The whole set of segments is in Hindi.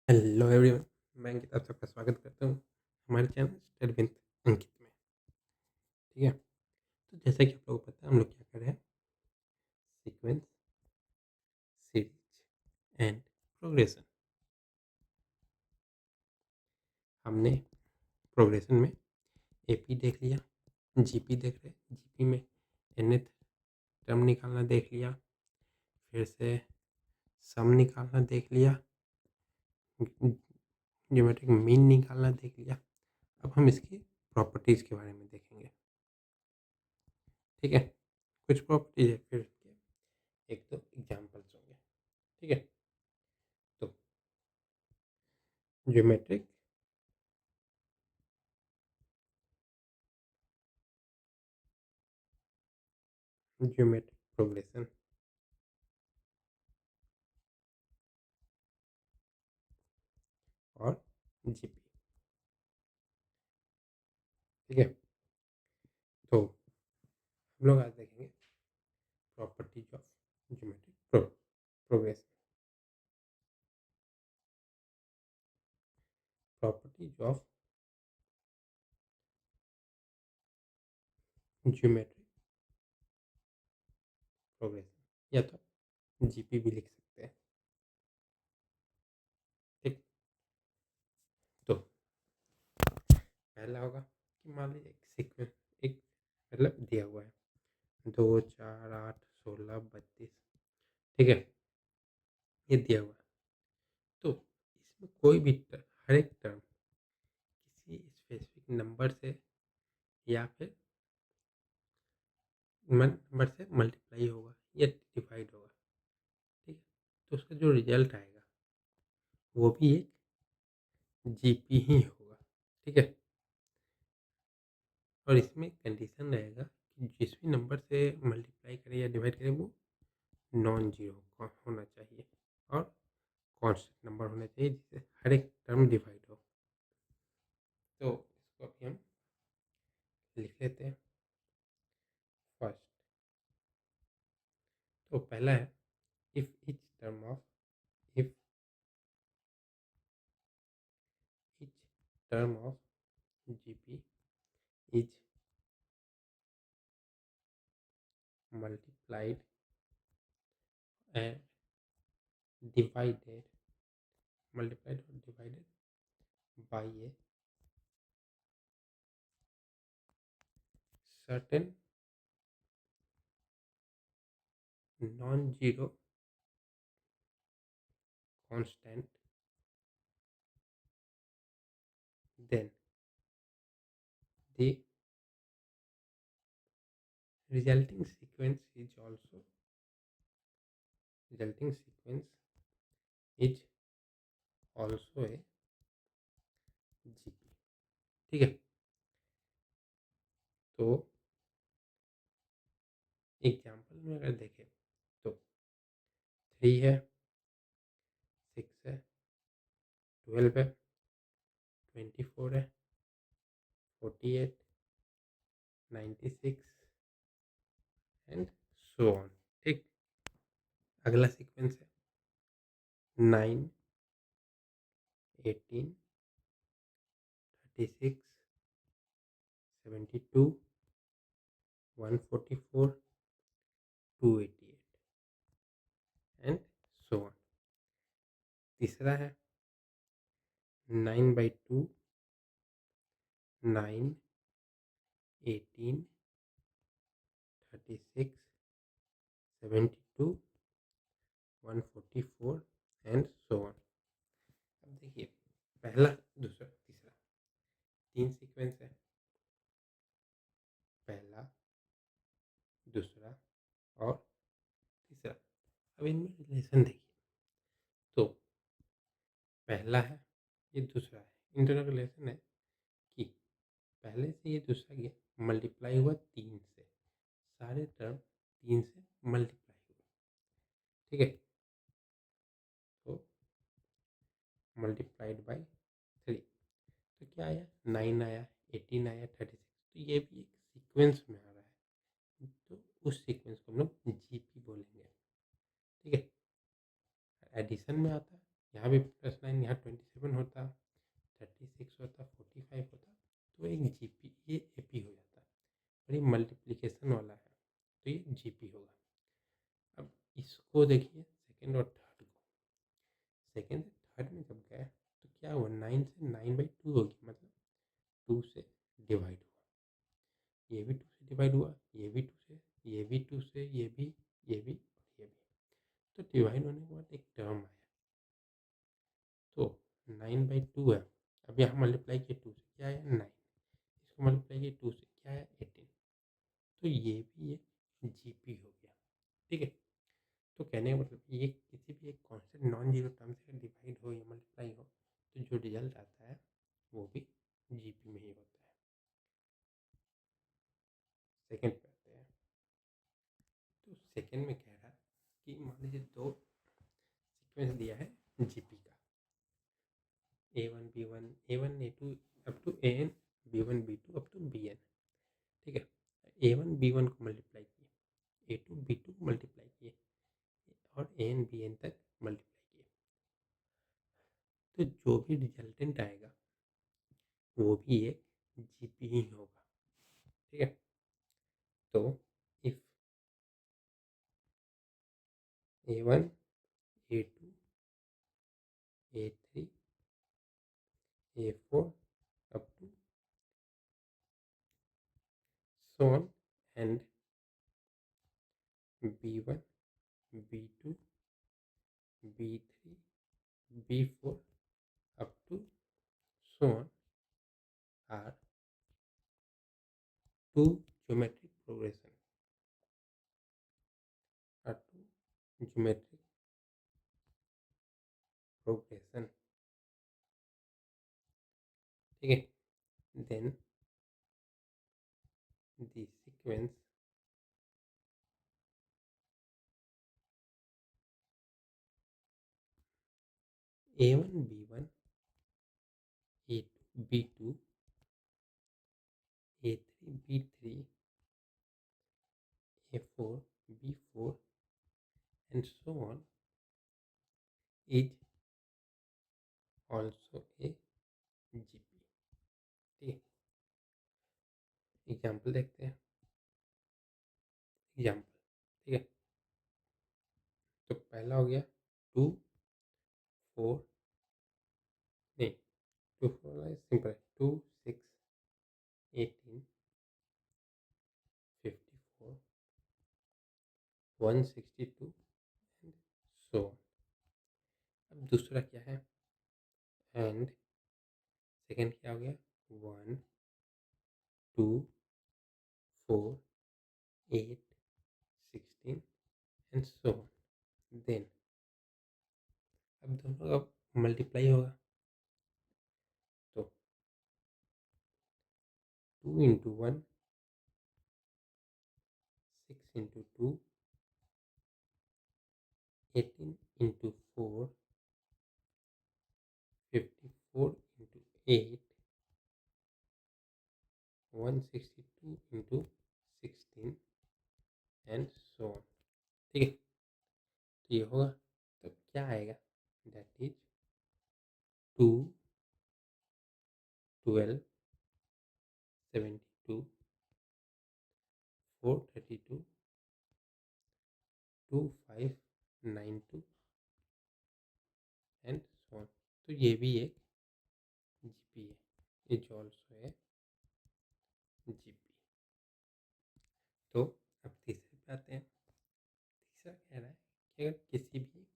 हेलो एवरीवन, मैं अंकित आप सबका स्वागत करता हूँ हमारे चैनल स्टडी विद अंकित में। ठीक है, तो जैसा कि आप लोगों को पता है हम लोग क्या कर रहे हैं, सीक्वेंस, सीरीज एंड प्रोग्रेशन। हमने प्रोग्रेशन में एपी देख लिया, जीपी देख रहे, जीपी में nth टर्म निकालना देख लिया, फिर से सम निकालना देख लिया, ज्योमेट्रिक मीन निकालना देख लिया। अब हम इसकी प्रॉपर्टीज़ के बारे में देखेंगे। ठीक है, कुछ प्रॉपर्टीज है, फिर एक दो एग्जाम्पल्स होंगे। ठीक है, तो ज्योमेट्रिक ज्योमेट्रिक प्रोग्रेशन और जीपी। ठीक है, तो हम लोग आज देखेंगे properties of geometric progression. Properties of geometric progression, या तो जीपी भी लिख सकते हैं। ठीक, तो पहला होगा कि मान लीजिए एक सीक्वेंस, एक मतलब दिया हुआ है 2 4 8 16 32। ठीक है, ये दिया हुआ है, तो इसमें कोई भी हर एक टर्म किसी स्पेसिफिक नंबर से या फिर नंबर से मल्टीप्लाई होगा या डिवाइड होगा। ठीक है, तो उसका जो रिजल्ट आएगा वो भी एक जीपी ही होगा। ठीक है, और इसमें कंडीशन रहेगा कि जिस भी नंबर से मल्टीप्लाई करे या डिवाइड करे वो नॉन जीरो होना चाहिए और कांस्टेंट नंबर होना चाहिए जिससे हर एक टर्म डिवाइड हो। तो इसको अभी हम लिख लेते हैं। फर्स्ट, तो पहला है if each term of if each term of GP is multiplied and divided multiplied or divided by a certain non-zero constant, then the resulting sequence is also resulting sequence is also a GP। ठीक है, तो एग्जाम्पल में अगर देखें तो 3 है, 6 है, 12 है, 24 है, 48, 96 एंड सो ऑन। ठीक, अगला सीक्वेंस है 9, 18, 36, 72, 144, 288 एंड सो ऑन। तीसरा है 9/2, 9, 18, 36, 72, 144 एंड सो ऑन। अब देखिए, पहला दूसरा तीसरा तीन सीक्वेंस है, पहला दूसरा और तीसरा। अब इनमें रिलेशन देखिए, तो पहला है ये दूसरा है, इन दोनों का रिलेशन है कि पहले से ये दूसरा गया मल्टीप्लाई हुआ 3 से, सारे टर्म 3 से मल्टीप्लाई हुए। ठीक है, तो मल्टीप्लाइड बाय 3, तो क्या आया 9 आया, 18 आया, 36। तो ये भी एक सीक्वेंस में आ रहा है, तो उस सीक्वेंस को हम लोग जीपी बोलेंगे। ठीक है, एडिशन में आता है यहाँ भी +9, यहाँ 27 होता, 36 होता, 45 होता, तो एक जीपी ये एपी हो जाता। और ये मल्टीप्लिकेशन वाला है, तो ये जीपी होगा। अब इसको देखिए सेकंड और थर्ड को, सेकंड से थर्ड में जब गए तो क्या हुआ, 9 से 9/2 हो गया, मतलब 2 से डिवाइड हुआ, ये भी 2 से डिवाइड हुआ, ये भी 2 से, ये भी 2 से, ये भी, ये भी और ये भी। तो डिवाइड होने के बाद एक टर्म आया, तो 9/2 है। अब यहाँ मल्टीप्लाई किया 2 से, क्या आया 9, इसको मल्टीप्लाई किया 2 से, क्या आया 18। तो ये भी एक जीपी हो गया, ठीक है। तो कहने का मतलब ये किसी भी एक कांस्टेंट नॉन जीरो टर्म से डिवाइड हो या मल्टीप्लाई हो, तो जो रिजल्ट आता है वो भी जीपी में ही होता है। सेकंड पे आते हैं, तो सेकंड में कह रहा है कि मान लीजिए दो सीक्वेंस दिया है जीपी का, A1 B1 A1 A2 up to AN, B1 B2 up to BN, ठीक है। A1 B1 को मल्टीप्लाई किए, A2 B2 को मल्टीप्लाई किए और AN BN तक मल्टीप्लाई किए, तो जो भी रिजल्टेंट आएगा वो भी एक जीपी ही होगा, ठीक है। तो if A1 A2 A3 A4 up to so on, and B1 B2 B3 B4 up to so on are two geometric progression, are two geometric progression, ठीक है। then the sequence A1 B1 A2 B2 A3 B3 A4 B4 and so on is also a GP, ठीक है। एग्जाम्पल देखते हैं, एग्जाम्पल, ठीक है। तो पहला हो गया 2 4, नहीं 2 4 सिंपल है, 2 6 18 54 162 एंड सो ऑन। अब दूसरा क्या है, एंड सेकंड क्या हो गया 1 2 4 8 16 एंड सो ऑन। देन अब दोनों का मल्टीप्लाई होगा, तो 2 into 1 6 into 2 18 into 4 54 into 8 162 into 16 and so on, ठीक है। तो ये होगा, तो क्या आएगा, that is 2 12 72 432 2592 and so on. तो ये भी एक जीपी है, इज ऑल्सो है जीपी। तो अब तीसरे पे आते हैं। तीसरा कह रहा है कि अगर किसी भी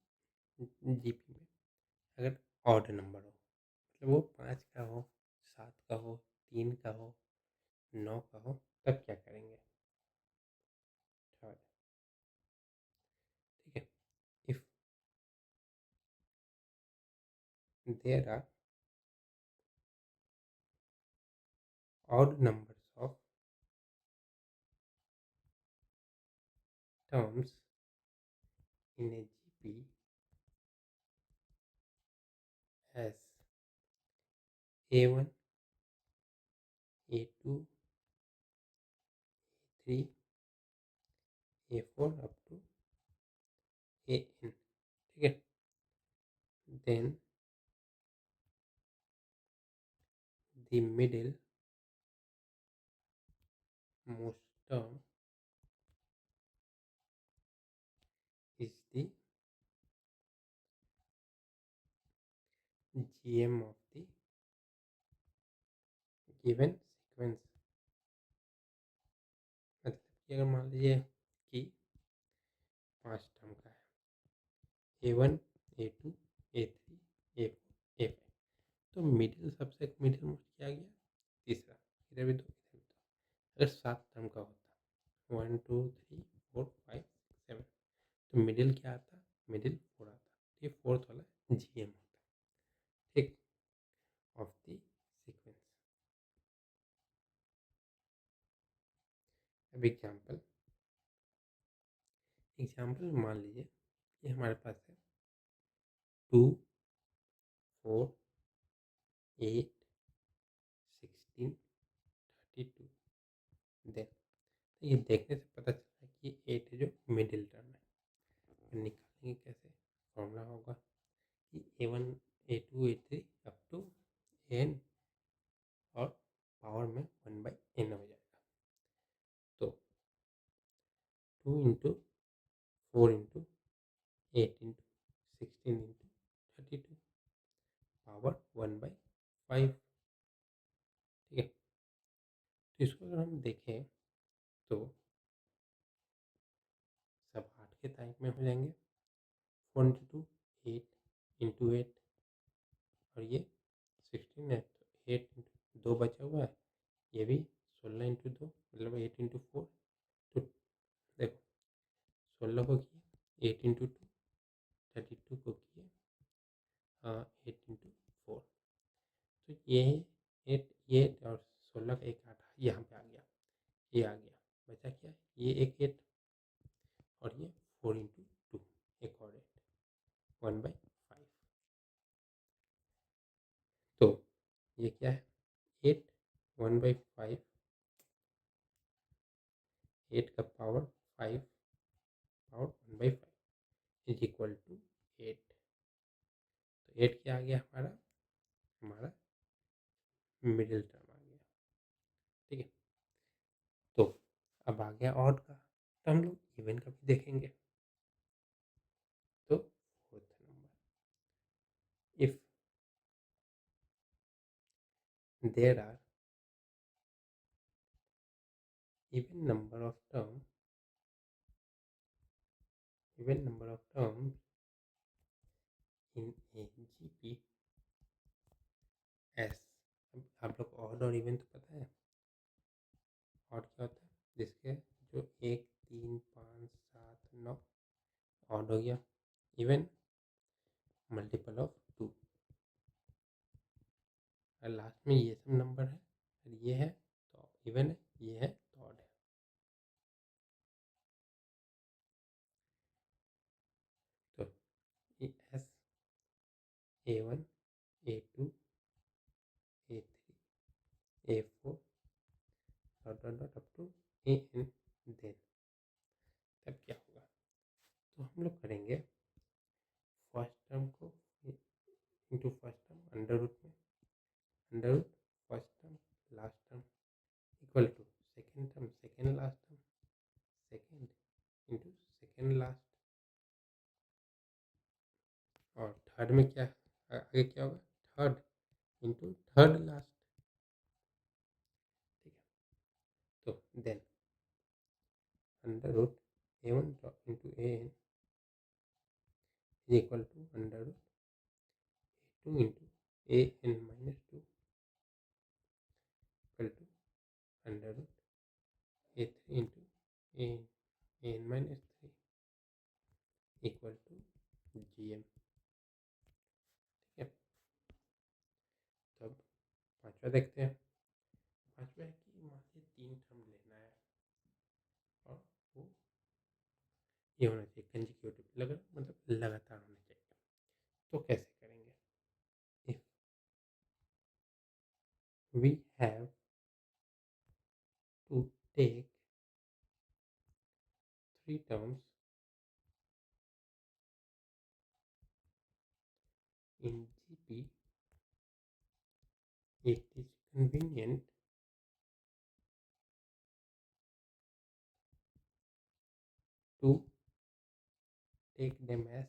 जीपी में अगर ऑड नंबर हो, मतलब वो 5 का हो, 7 का हो, 3 का हो, 9 का हो, तब क्या करेंगे। थर्ड, ठीक है। If there are odd numbers of terms in a GP S A1 A2 A3 A4 up to AN, ठीक है। then the middle most term is the GM of the given sequence। मतलब कि अगर मान लीजिए कि 5 टर्म का है A1 A2 A3 A4 A5, तो मिडिल सबसे मिडिल मोस्ट क्या आ गया? तीसरा। इधर भी दो इधर भी दो। अगर 7 टर्म का होता 1 2 3 4 5 6 7, तो मिडिल क्या आता? मिडिल 4 आता। तो ये फोर्थ वाला GM होता, ठीक, ऑफ द सीक्वेंस। अब एग्जाम्पल मान लीजिए कि हमारे पास है 2 4 8 16 32। देन तो ये देखने से पता चलता है कि 8 जो मिडिल टर्म है। तो निकालेंगे कैसे? फॉर्मूला होगा कि A1 A2 A3 up to N और पावर में 1/n हो जाएगा। तो 2 into 4 into 8 into 16 into 32 power 1/5, ठीक है। तो इसको अगर हम देखें तो सब 8 के टाइप में हो जाएंगे। 4 इंटू 2 8 इंटू 8 और ये 16 है, तो 8 इंटू 2 बचा हुआ है, ये भी 16 इंटू 2 मतलब 8 इंटू 4। तो देखो 16 को किए 8 इंटू 2, 32 को किए 8 इंटू 4। तो ये 8 ये और 16 का एक 8 यहाँ पे आ गया, ये आ गया, बचा क्या? ये एक 8 और ये 4 इंटू 2 एक और 8 1/5। तो ये क्या है? 8 1/5, 8 का power 5 power 1/5 is equal to 8। तो 8 क्या आ गया हमारा? हमारा मिडिल टर्म आ गया, ठीक है। तो अब आ गया ऑड का, तो हम लोग इवन का भी देखेंगे। तो fourth number, if there are even number of terms even number of terms in a GP S। अब आप लोग ऑड और इवन तो पता है। ऑड क्या होता है? जिसके जो 1 3 5 7 9 ऑड हो गया। इवन मल्टीपल ऑफ 2, और लास्ट में ये सब नंबर है, और ये है तो इवन है, ये है तो ऑड है। तो as A1 A2 A3 A4 dot dot dot up to AN। Then तब क्या होगा? तो हम लोग करेंगे फर्स्ट टर्म को into first term under root में, under root first term last term equal to second term second last term second into second last, और थर्ड में क्या आगे क्या होगा? थर्ड इंटू थर्ड लास्ट, ठीक है। तो then under root A1 into AN is equal to under root A2 into AN minus 2 equal to under root A3 into AN minus 3 equal to GM, ठीक है। तब पांचवा देखते हैं। पांचवा है कि मान लीजिए 3 टर्म लेना है और वो ये होना चाहिए कंजिक्यूटिव, मतलब लगातार होना चाहिए। तो कैसे करेंगे? If we have to take 3 terms in GP, it is convenient to take them as,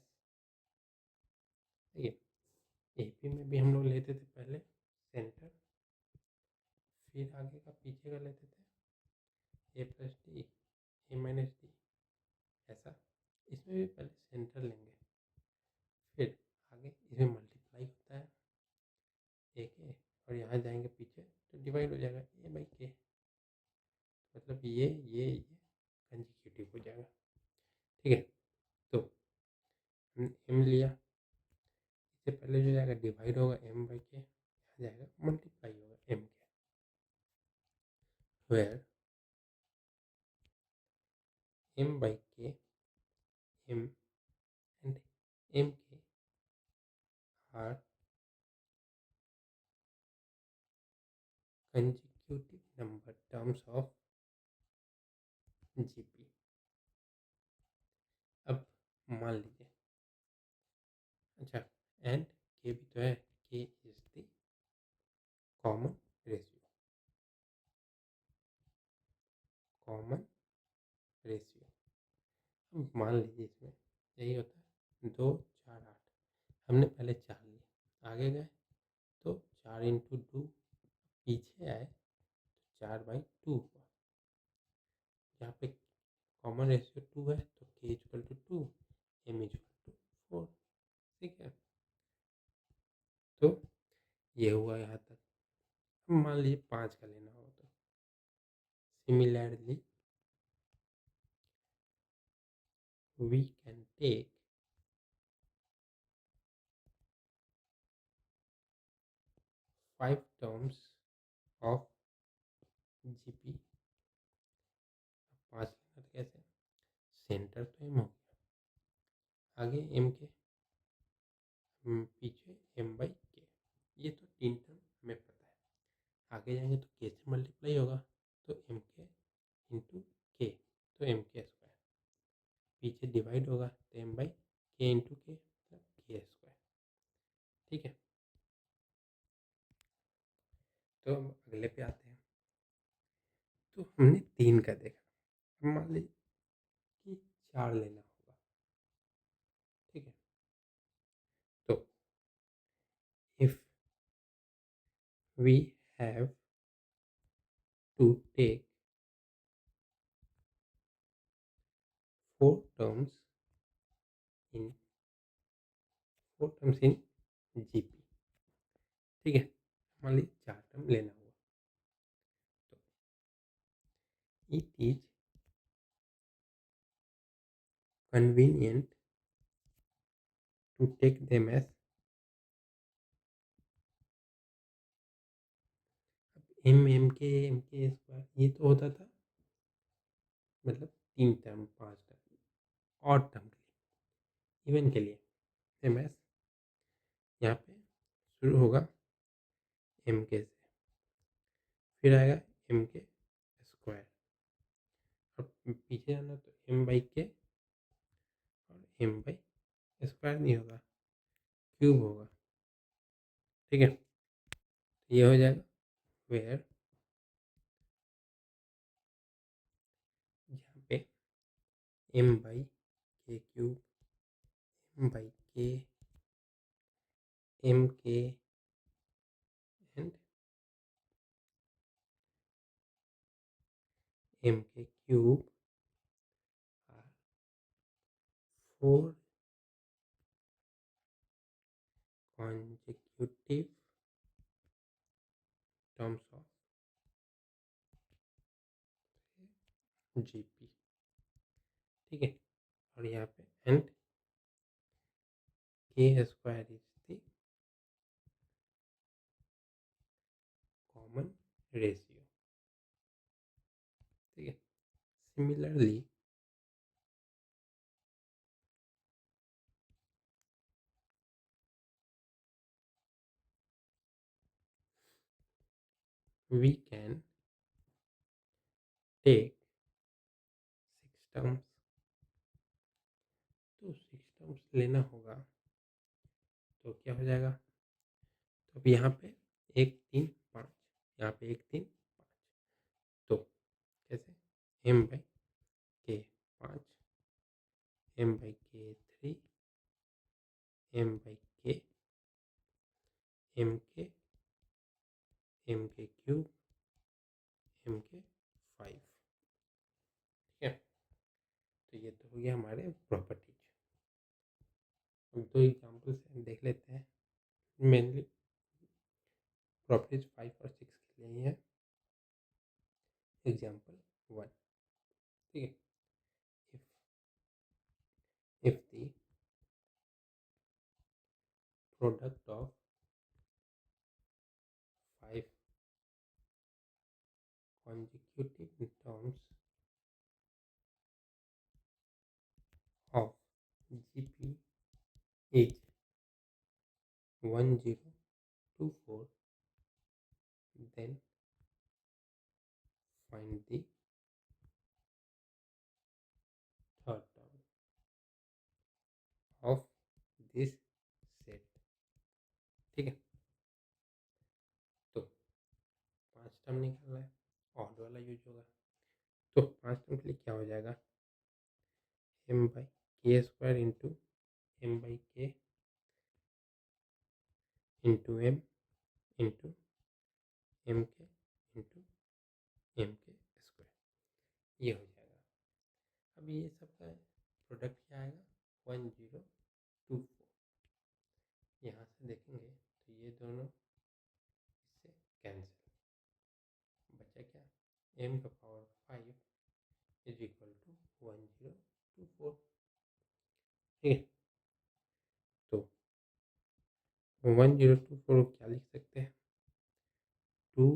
देखिए एपी में भी हम लोग लेते थे पहले सेंटर, फिर आगे का पीछे का लेते थे ए प्लस डी, ए माइनस डी, ऐसा। इसमें भी पहले सेंटर लेंगे, फिर आगे इसमें मल्टीप्लाई होता है ए के, और यहाँ जाएंगे पीछे तो डिवाइड हो जाएगा ए बाई के, मतलब ये कंजिक्यूटिव हो जाएगा। ठीक है, तो हमने एम लिया, इससे पहले जो जाएगा डिवाइड होगा एम बाई के, यहाँ जाएगा मल्टीप्लाई होगा एम के, वेयर एम बाई के, एम एंड एम के are consecutive number terms of GP। अब मान लीजिए, अच्छा एंड के भी तो है, के is the common ratio, common ratio. अब मान लीजिए इसमें यही होता है 2 4 8, हमने पहले 4 लिए, आगे गए तो 4 इंटू 2, पीछे आए तो 4/2 हुआ, यहाँ पे कॉमन रेशियो 2 है तो k equal to 2, m equal to 4। ठीक है, तो ये हुआ यहाँ तक। अब मान लीजिए 5 का लेना हो तो similarly we can take 5 terms of GP। 5 लेना तो कैसे, सेंटर तो एम हो गया, आगे एम के, पीछे एम बाई के, ये तो 3 टर्म हमें पता है। आगे जाएंगे तो के से मल्टीप्लाई होगा तो एम के इंटू के, तो एम के स्क्वायर, पीछे डिवाइड होगा तो एम बाई के इंटू के, मतलब के स्क्वायर। ठीक है, तो अब अगले पे आते हैं। तो हमने 3 का देखा, अब मान लीजिए कि 4 लेना होगा। ठीक है, तो if we have to take 4 terms in 4 terms in GP। ठीक है, मान लीजिए 4 टर्म लेना हुआ, तो it is convenient to take them as, m k square ये तो होता था, मतलब 3 टर्म 5 टर्म और टर्म के लिए, इवन के लिए एम एस, यहाँ पे शुरू होगा एम के से, फिर आएगा एम के स्क्वायर, और पीछे जाना तो एम बाई के, और एम बाई स्क्वायर नहीं होगा, क्यूब होगा। ठीक है, ये हो जाएगा वेयर, यहाँ पे एम बाई के क्यूब, एम बाई के, एम के एंड एम के cube are 4 consecutive terms of GP। ठीक है, और यहाँ पे एंड के square is the common ratio. ठीक है, similarly we can take 6 terms, तो 6 terms लेना होगा तो क्या हो जाएगा? तो अब यहाँ पे 1, 3, 5, यहाँ पे 1, 3, 5, तो कैसे? m/k 5, m/k 3, m/k, mk, mk cube, mk 5, ठीक है? तो ये तो हो गया हमारे प्रॉपर्टीज। अब 2 एग्जांपल से देख लेते हैं। मेनली प्रॉपर्टीज 5 और 6 के लिए ही है। एग्जांपल 1, ठीक है? if the product of 5 consecutive terms of GP is 1024, then find the third term of this set, ठीक है? तो 5 टर्म निकालना है, ऑड वाला यूज होगा। तो 5 टर्म के लिए क्या हो जाएगा? m/k² into m/k into m into mk into mk², ये हो जाएगा। अब ये सबका प्रोडक्ट क्या आएगा? 1024। यहाँ से देखेंगे तो ये दोनों इससे कैंसिल, बचा क्या? m⁵ इज इक्वल टू 1024, ठीक है? तो 1024 को क्या लिख सकते हैं? 2,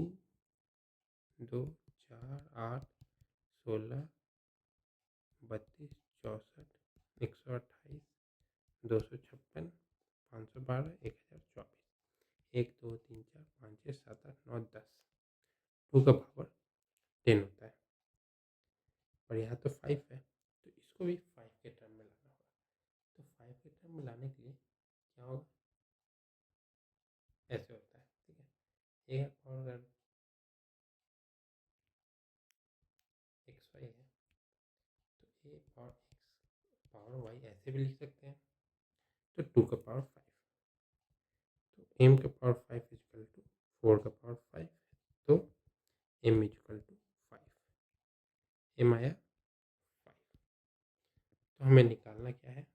2, 4, 8, 16, 32, 64, 128, 256, 512, 1024, 1, 2, 3, 4, 5, 6, 7, 8, 9, 10, 2 का पावर 10 होता है। और यहाँ तो 5 है, तो इसको भी 5 के टर्म में लाना होगा। तो 5 के टर्म में लाने के लिए क्या होगा? ऐसे होता है, ठीक है? ए का पावर अगर एक्स वाई है, तो ए पावर एक्स पावर वाई ऐसे भी लिख सकते हैं, तो 2 का पावर 5, तो एम का पावर 5 इजकल टू 4 का पावर 5, तो एम इजकल टू 5, एम आया 5। तो हमें निकालना क्या है?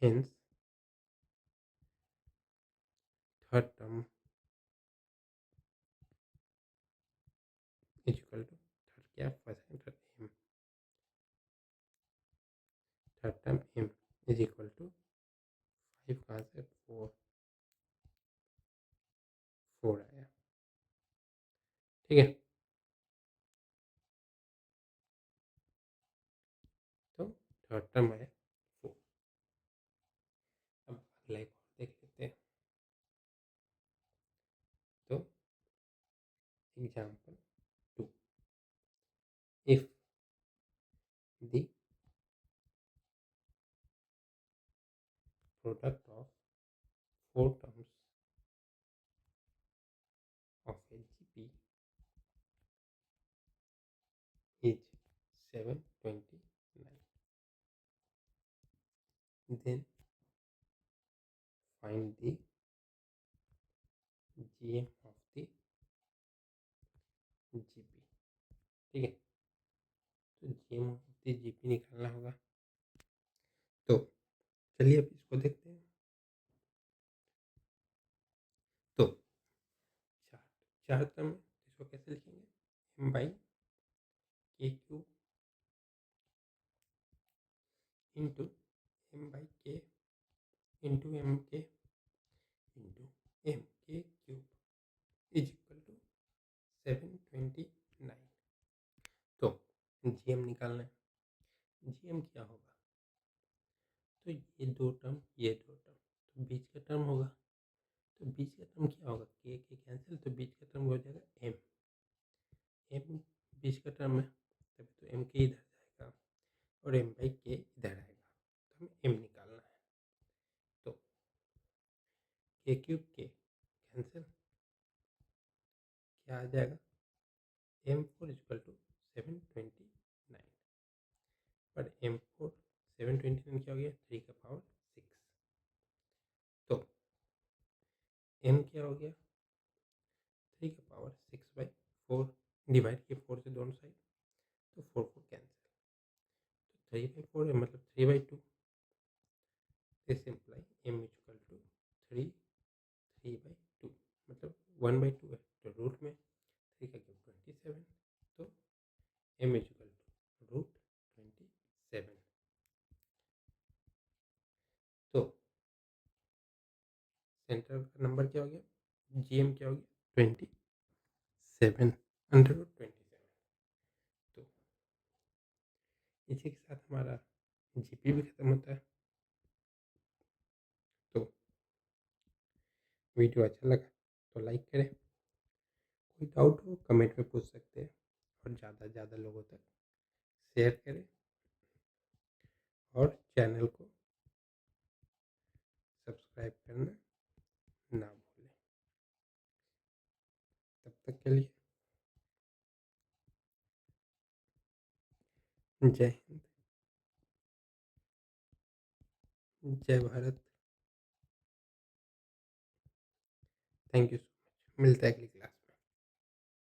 Hence third term is equal to, third क्या? First and third M, third term M is equal to 5 कहाँ से? 4, 4 आया, ठीक है? तो थर्ड टर्म आया 4। अब अगला एक और देख लेते हैं। तो example 2, if the product of 4 terms of a GP is 729, then find the GM of the GP, ठीक है? तो GM of the GP निकालना होगा। तो चलिए अब इसको देखते हैं। तो चार चार टर्म में इसको कैसे लिखेंगे? m/k³ into m/k into mk into mk³ is equal to 729। तो GM निकालना है। GM क्या होगा? तो ये 2 टर्म, ये 2 टर्म, तो बीच का टर्म होगा। तो बीच का टर्म क्या होगा? के कैंसिल, तो बीच का टर्म हो जाएगा एम। एम बीच का टर्म है, तभी तो एम के इधर जाएगा और m/k इधर आएगा, तो हमें m निकालना है। तो ए क्यूब के कैंसिल, क्या आ जाएगा m4 इक्वल टू 729, पर m4 729 क्या हो गया 3 का पावर 6, तो m क्या हो गया 3 का पावर 6/4, डिवाइड किया 4 से दोनों साइड, तो 4 कैंसिल, तो 3/4 है मतलब 3/2, this imply m equal to 3/2 मतलब 1/2 है, तो रूट में 3 का क्यूब 27, तो m इक्वल टू रूट 27, तो सेंटर का नंबर क्या हो गया GM क्या हो गया 27 अंडर रूट 27, तो इसी के साथ हमारा GP भी खत्म होता है। तो वीडियो अच्छा लगा तो लाइक करें, कोई डाउट हो कमेंट में पूछ सकते हैं, और ज़्यादा से ज़्यादा लोगों तक शेयर करें, और चैनल को सब्सक्राइब करना ना भूलें। तब तक के लिए जय हिंद, जय Bharat, thank you so much, मिलते हैं अगली क्लास में।